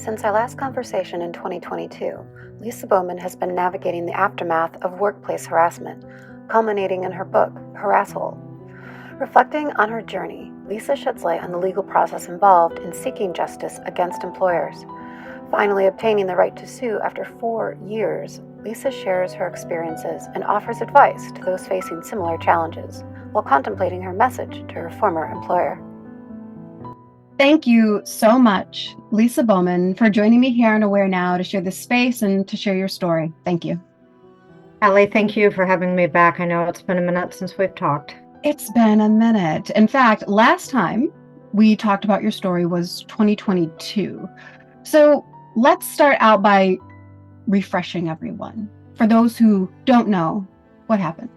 Since our last conversation in 2022, Lisa Bowman has been navigating the aftermath of workplace harassment, culminating in her book, Harasshole. Reflecting on her journey, Lisa sheds light on the legal process involved in seeking justice against employers. Finally obtaining the right to sue after 4 years, Lisa shares her experiences and offers advice to those facing similar challenges while contemplating her message to her former employer. Thank you so much, Lisa Bowman, for joining me here on AwareNow to share this space and to share your story. Thank you. Allié, thank you for having me back. I know it's been a minute since we've talked. It's been a minute. In fact, last time we talked about your story was 2022. So let's start out by refreshing everyone. For those who don't know, what happened?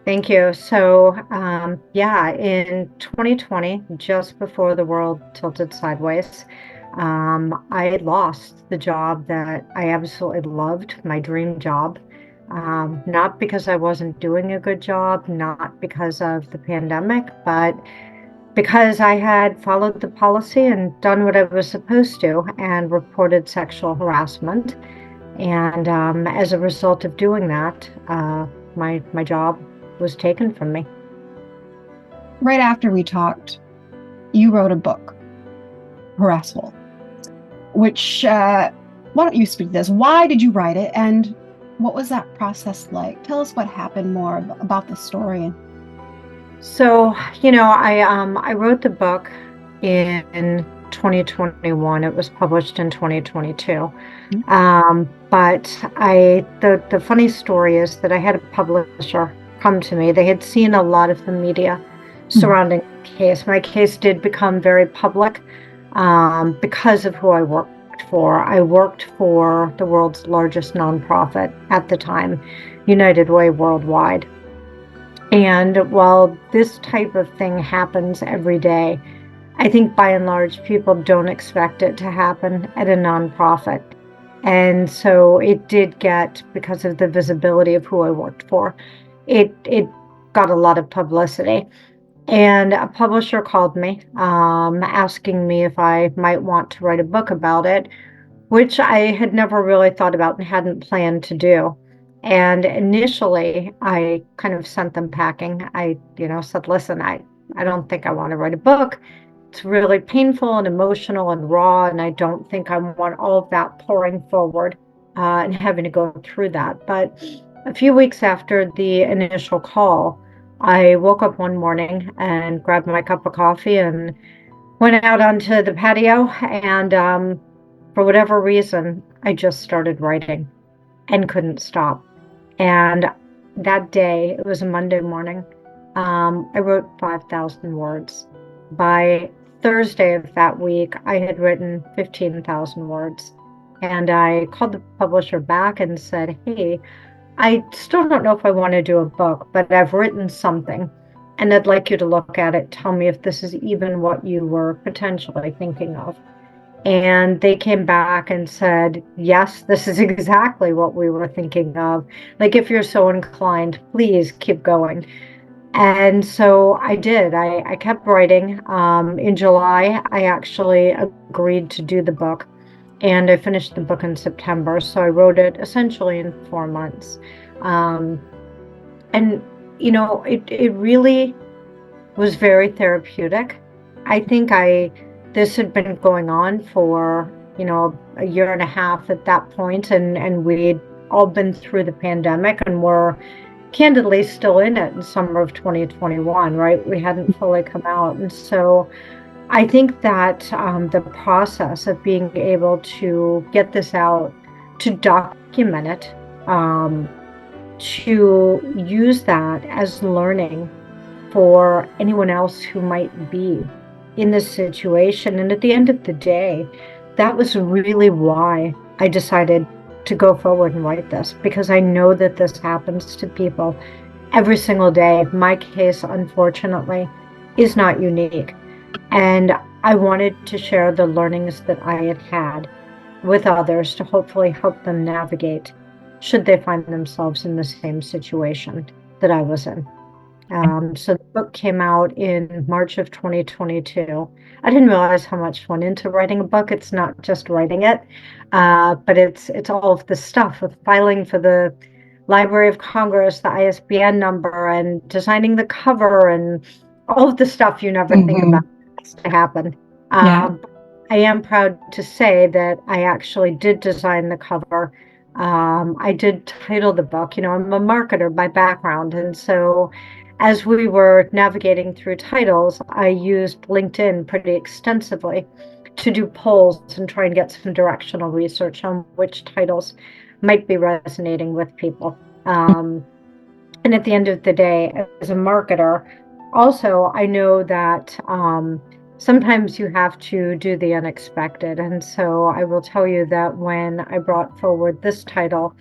Thank you. So, in 2020, just before the world tilted sideways, I lost the job that I absolutely loved, my dream job. Not because I wasn't doing a good job, not because of the pandemic, but because I had followed the policy and done what I was supposed to and reported sexual harassment. And as a result of doing that, my job was taken from me. Right after we talked, you wrote a book, Harasshole, which, why don't you speak to this? Why did you write it, and what was that process like? Tell us what happened more about the story. So, I wrote the book in 2021. It was published in 2022. But the funny story is that I had a publisher come to me. They had seen a lot of the media surrounding the case. My case did become very public because of who I worked for. I worked for the world's largest nonprofit at the time, United Way Worldwide. And while this type of thing happens every day, I think by and large people don't expect it to happen at a nonprofit. And so it did get, because of the visibility of who I worked for, it got a lot of publicity. And a publisher called me asking me if I might want to write a book about it, which I had never really thought about and hadn't planned to do. And initially, I kind of sent them packing. I, said, listen, I don't think I want to write a book. It's really painful and emotional and raw, and I don't think I want all of that pouring forward and having to go through that. But a few weeks after the initial call, I woke up one morning and grabbed my cup of coffee and went out onto the patio. And for whatever reason, I just started writing and couldn't stop. And that day, it was a Monday morning, I wrote 5,000 words. By Thursday of that week, I had written 15,000 words. And I called the publisher back and said, hey, I still don't know if I want to do a book, but I've written something and I'd like you to look at it. Tell me if this is even what you were potentially thinking of. And they came back and said, yes, this is exactly what we were thinking of. Like, if you're so inclined, please keep going. And so I did. I kept writing. In July, I actually agreed to do the book. And I finished the book in September. So I wrote it essentially in 4 months. It really was very therapeutic. I think this had been going on for, a year and a half at that point, and we'd all been through the pandemic and were candidly still in it in summer of 2021, right? We hadn't fully come out. And so I think that the process of being able to get this out, to document it, to use that as learning for anyone else who might be in this situation. And at the end of the day, that was really why I decided to go forward and write this, because I know that this happens to people every single day. My case, unfortunately, is not unique. And I wanted to share the learnings that I had had with others to hopefully help them navigate should they find themselves in the same situation that I was in. So the book came out in March of 2022. I didn't realize how much went into writing a book. It's not just writing it, but it's all of the stuff of filing for the Library of Congress, the ISBN number, and designing the cover, and all of the stuff you never think about has to happen. Yeah. I am proud to say that I actually did design the cover. I did title the book. I'm a marketer by background, and so as we were navigating through titles, I used LinkedIn pretty extensively to do polls and try and get some directional research on which titles might be resonating with people. And at the end of the day, as a marketer, also, I know that sometimes you have to do the unexpected. And so I will tell you that when I brought forward this title,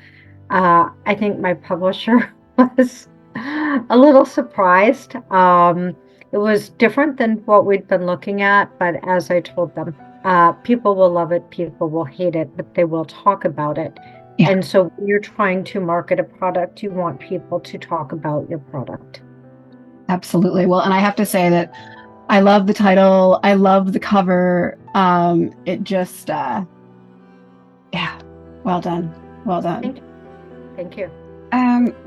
I think my publisher was a little surprised. It was different than what we'd been looking at, but as I told them, people will love it, people will hate it, but they will talk about it. Yeah. And so when you're trying to market a product, you want people to talk about your product. Absolutely. Well, and I have to say that I love the title. I love the cover. It just, yeah, well done. Well done. Thank you. Thank you.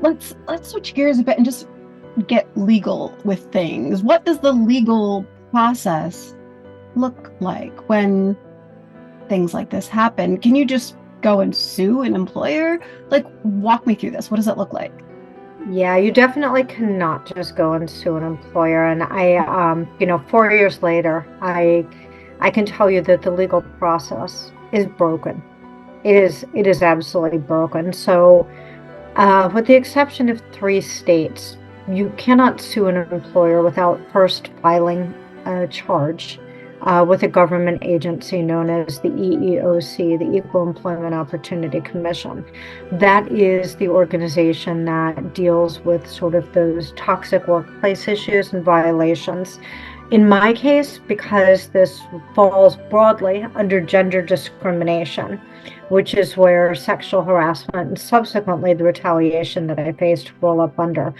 Let's switch gears a bit and just get legal with things. What does the legal process look like when things like this happen? Can you just go and sue an employer? Like, walk me through this. What does it look like? Yeah, you definitely cannot just go and sue an employer. And I, 4 years later, I can tell you that the legal process is broken. It is absolutely broken. So, with the exception of 3 states, you cannot sue an employer without first filing a charge with a government agency known as the EEOC, the Equal Employment Opportunity Commission. That is the organization that deals with sort of those toxic workplace issues and violations. In my case, because this falls broadly under gender discrimination, which is where sexual harassment and subsequently the retaliation that I faced roll up under,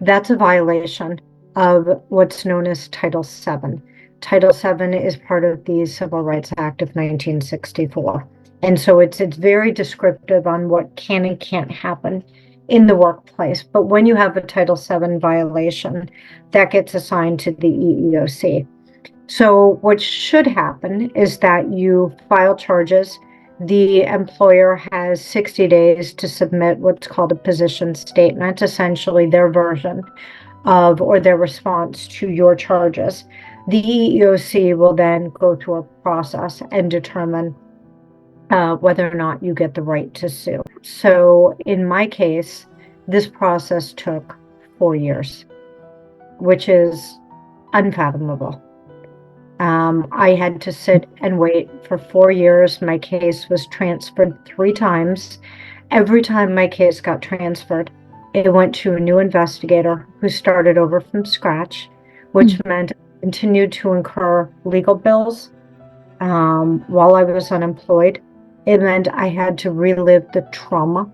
that's a violation of what's known as Title VII. Title VII is part of the Civil Rights Act of 1964. And so it's very descriptive on what can and can't happen in the workplace. But when you have a Title VII violation, that gets assigned to the EEOC. So what should happen is that you file charges. The employer has 60 days to submit what's called a position statement, essentially their version of or their response to your charges. The EEOC will then go through a process and determine whether or not you get the right to sue. So in my case, this process took 4 years, which is unfathomable. I had to sit and wait for 4 years. My case was transferred 3 times. Every time my case got transferred, it went to a new investigator who started over from scratch, which meant I continued to incur legal bills while I was unemployed. It meant I had to relive the trauma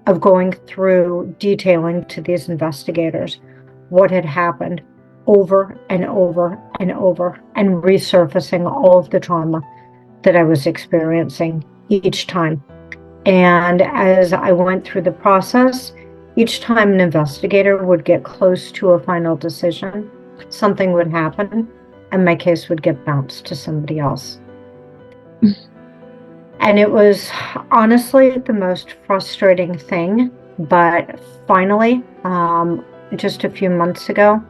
of going through detailing to these investigators what had happened over and over and over, and resurfacing all of the trauma that I was experiencing each time. And as I went through the process, each time an investigator would get close to a final decision, something would happen and my case would get bounced to somebody else. And it was honestly the most frustrating thing. But finally, just a few months ago,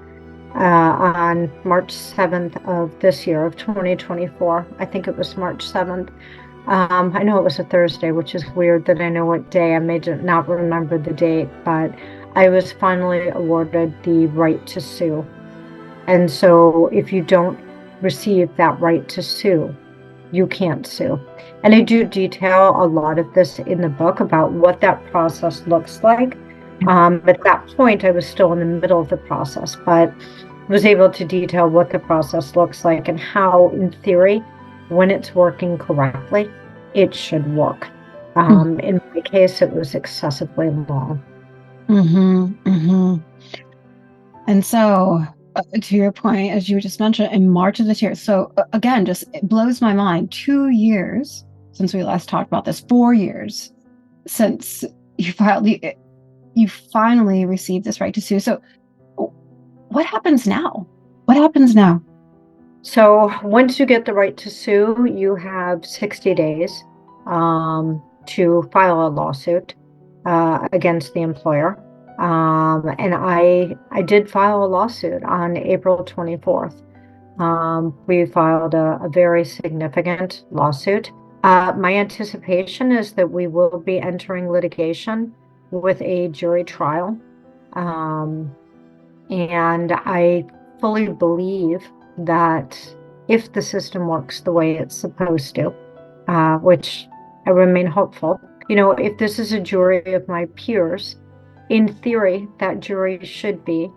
on March 7th of this year, of 2024, I think it was March 7th. I know it was a Thursday, which is weird that I know what day. I may not remember the date, but I was finally awarded the right to sue. And so if you don't receive that right to sue, you can't sue. And I do detail a lot of this in the book about what that process looks like. At that point, I was still in the middle of the process, but was able to detail what the process looks like and how, in theory, when it's working correctly, it should work. In my case, it was excessively long. And so, to your point, as you just mentioned, in March of this year, so again, just it blows my mind. 2 years since we last talked about this, 4 years since you finally received this right to sue. So, what happens now? What happens now? So once you get the right to sue, you have 60 days to file a lawsuit against the employer. And I did file a lawsuit on April 24th. We filed a very significant lawsuit. My anticipation is that we will be entering litigation with a jury trial. And I fully believe that if the system works the way it's supposed to, which I remain hopeful, if this is a jury of my peers, in theory, that jury should be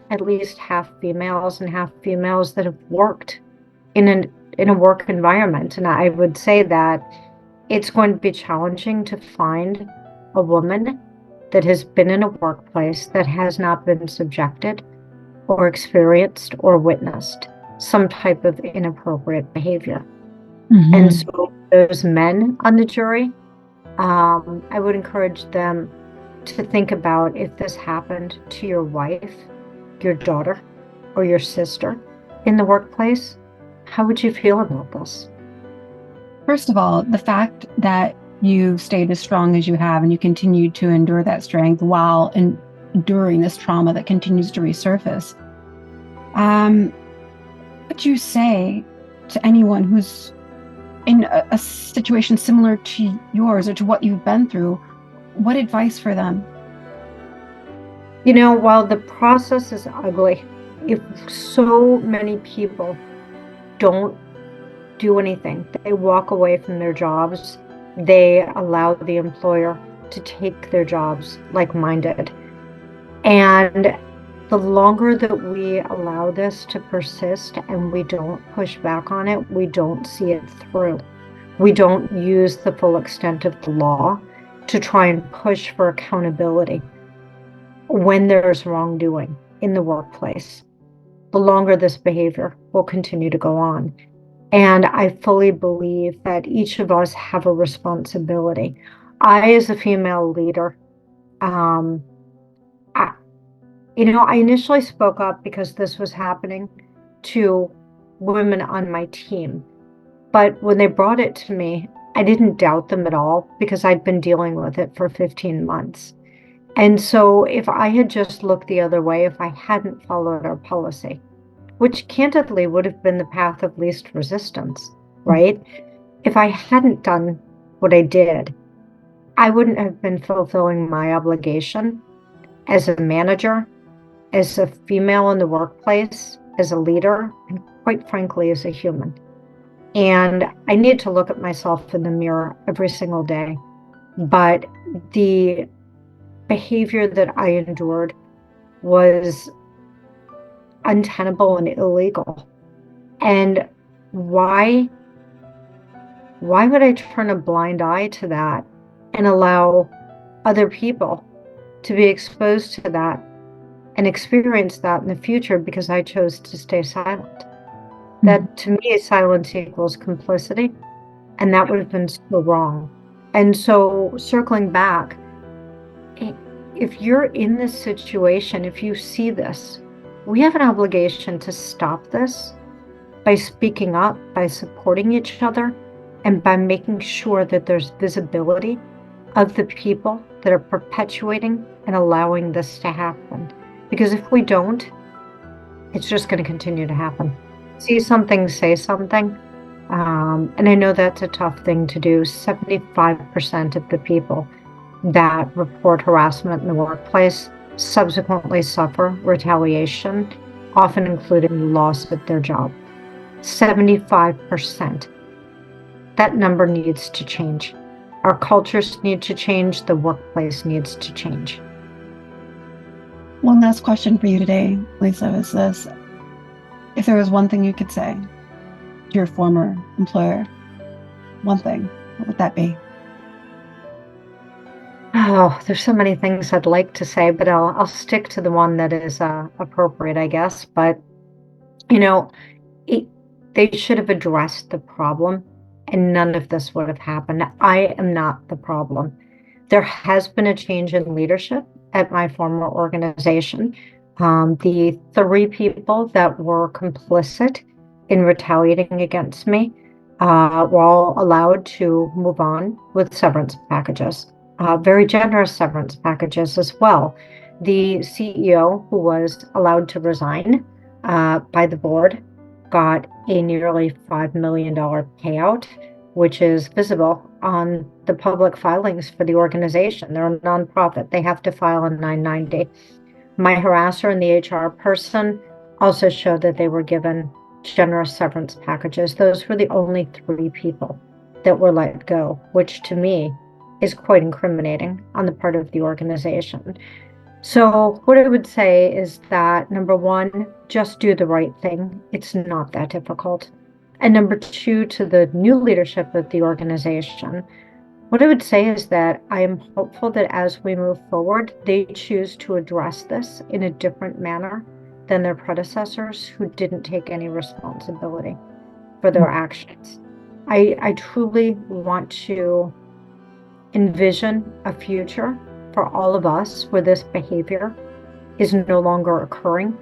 at least half females and half females that have worked in a work environment. And I would say that it's going to be challenging to find a woman that has been in a workplace that has not been subjected or experienced or witnessed some type of inappropriate behavior. And so those men on the jury, I would encourage them to think about if this happened to your wife, your daughter, or your sister in the workplace, how would you feel about this? First of all, the fact that you stayed as strong as you have and you continue to endure that strength while enduring this trauma that continues to resurface. What would you say to anyone who's in a situation similar to yours or to what you've been through? What advice for them? While the process is ugly, if so many people don't do anything, they walk away from their jobs, they allow the employer to take their jobs like mine did. And the longer that we allow this to persist and we don't push back on it, we don't see it through. We don't use the full extent of the law to try and push for accountability when there's wrongdoing in the workplace. The longer this behavior will continue to go on. And I fully believe that each of us have a responsibility. I, as a female leader, I initially spoke up because this was happening to women on my team. But when they brought it to me, I didn't doubt them at all because I'd been dealing with it for 15 months. And so if I had just looked the other way, if I hadn't followed our policy, which candidly would have been the path of least resistance, right? If I hadn't done what I did, I wouldn't have been fulfilling my obligation as a manager, as a female in the workplace, as a leader, and quite frankly, as a human. And I need to look at myself in the mirror every single day. But the behavior that I endured was untenable and illegal. And why would I turn a blind eye to that and allow other people to be exposed to that and experience that in the future because I chose to stay silent? That to me, silence equals complicity, and that would have been so wrong. And so circling back, if you're in this situation, if you see this, we have an obligation to stop this by speaking up, by supporting each other, and by making sure that there's visibility of the people that are perpetuating and allowing this to happen. Because if we don't, it's just going to continue to happen. See something, say something. And I know that's a tough thing to do. 75% of the people that report harassment in the workplace subsequently suffer retaliation, often including loss of their job. 75%. That number needs to change. Our cultures need to change. The workplace needs to change. One last question for you today, Lisa, is this. If there was one thing you could say to your former employer, one thing, what would that be? Oh, there's so many things I'd like to say, but I'll stick to the one that is appropriate, I guess. But you know, it, they should have addressed the problem, and none of this would have happened. I am not the problem. There has been a change in leadership at my former organization. The three people that were complicit in retaliating against me were all allowed to move on with severance packages, very generous severance packages as well. The CEO, who was allowed to resign by the board, got a nearly $5 million payout, which is visible on the public filings for the organization. They're a nonprofit. They have to file a 990. My harasser and the HR person also showed that they were given generous severance packages. Those were the only three people that were let go, which to me is quite incriminating on the part of the organization. So what I would say is that, number one, just do the right thing. It's not that difficult. And number two, to the new leadership of the organization, what I would say is that I am hopeful that as we move forward, they choose to address this in a different manner than their predecessors who didn't take any responsibility for their actions. I truly want to envision a future for all of us where this behavior is no longer occurring.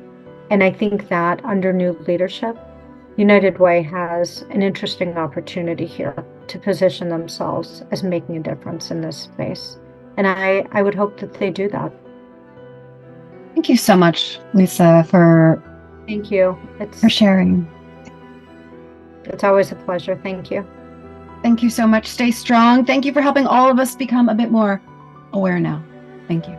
And I think that under new leadership, United Way has an interesting opportunity here to position themselves as making a difference in this space. And I would hope that they do that. Thank you so much, Lisa, for Thank you. for sharing. It's always a pleasure. Thank you. Thank you so much. Stay strong. Thank you for helping all of us become a bit more aware now. Thank you.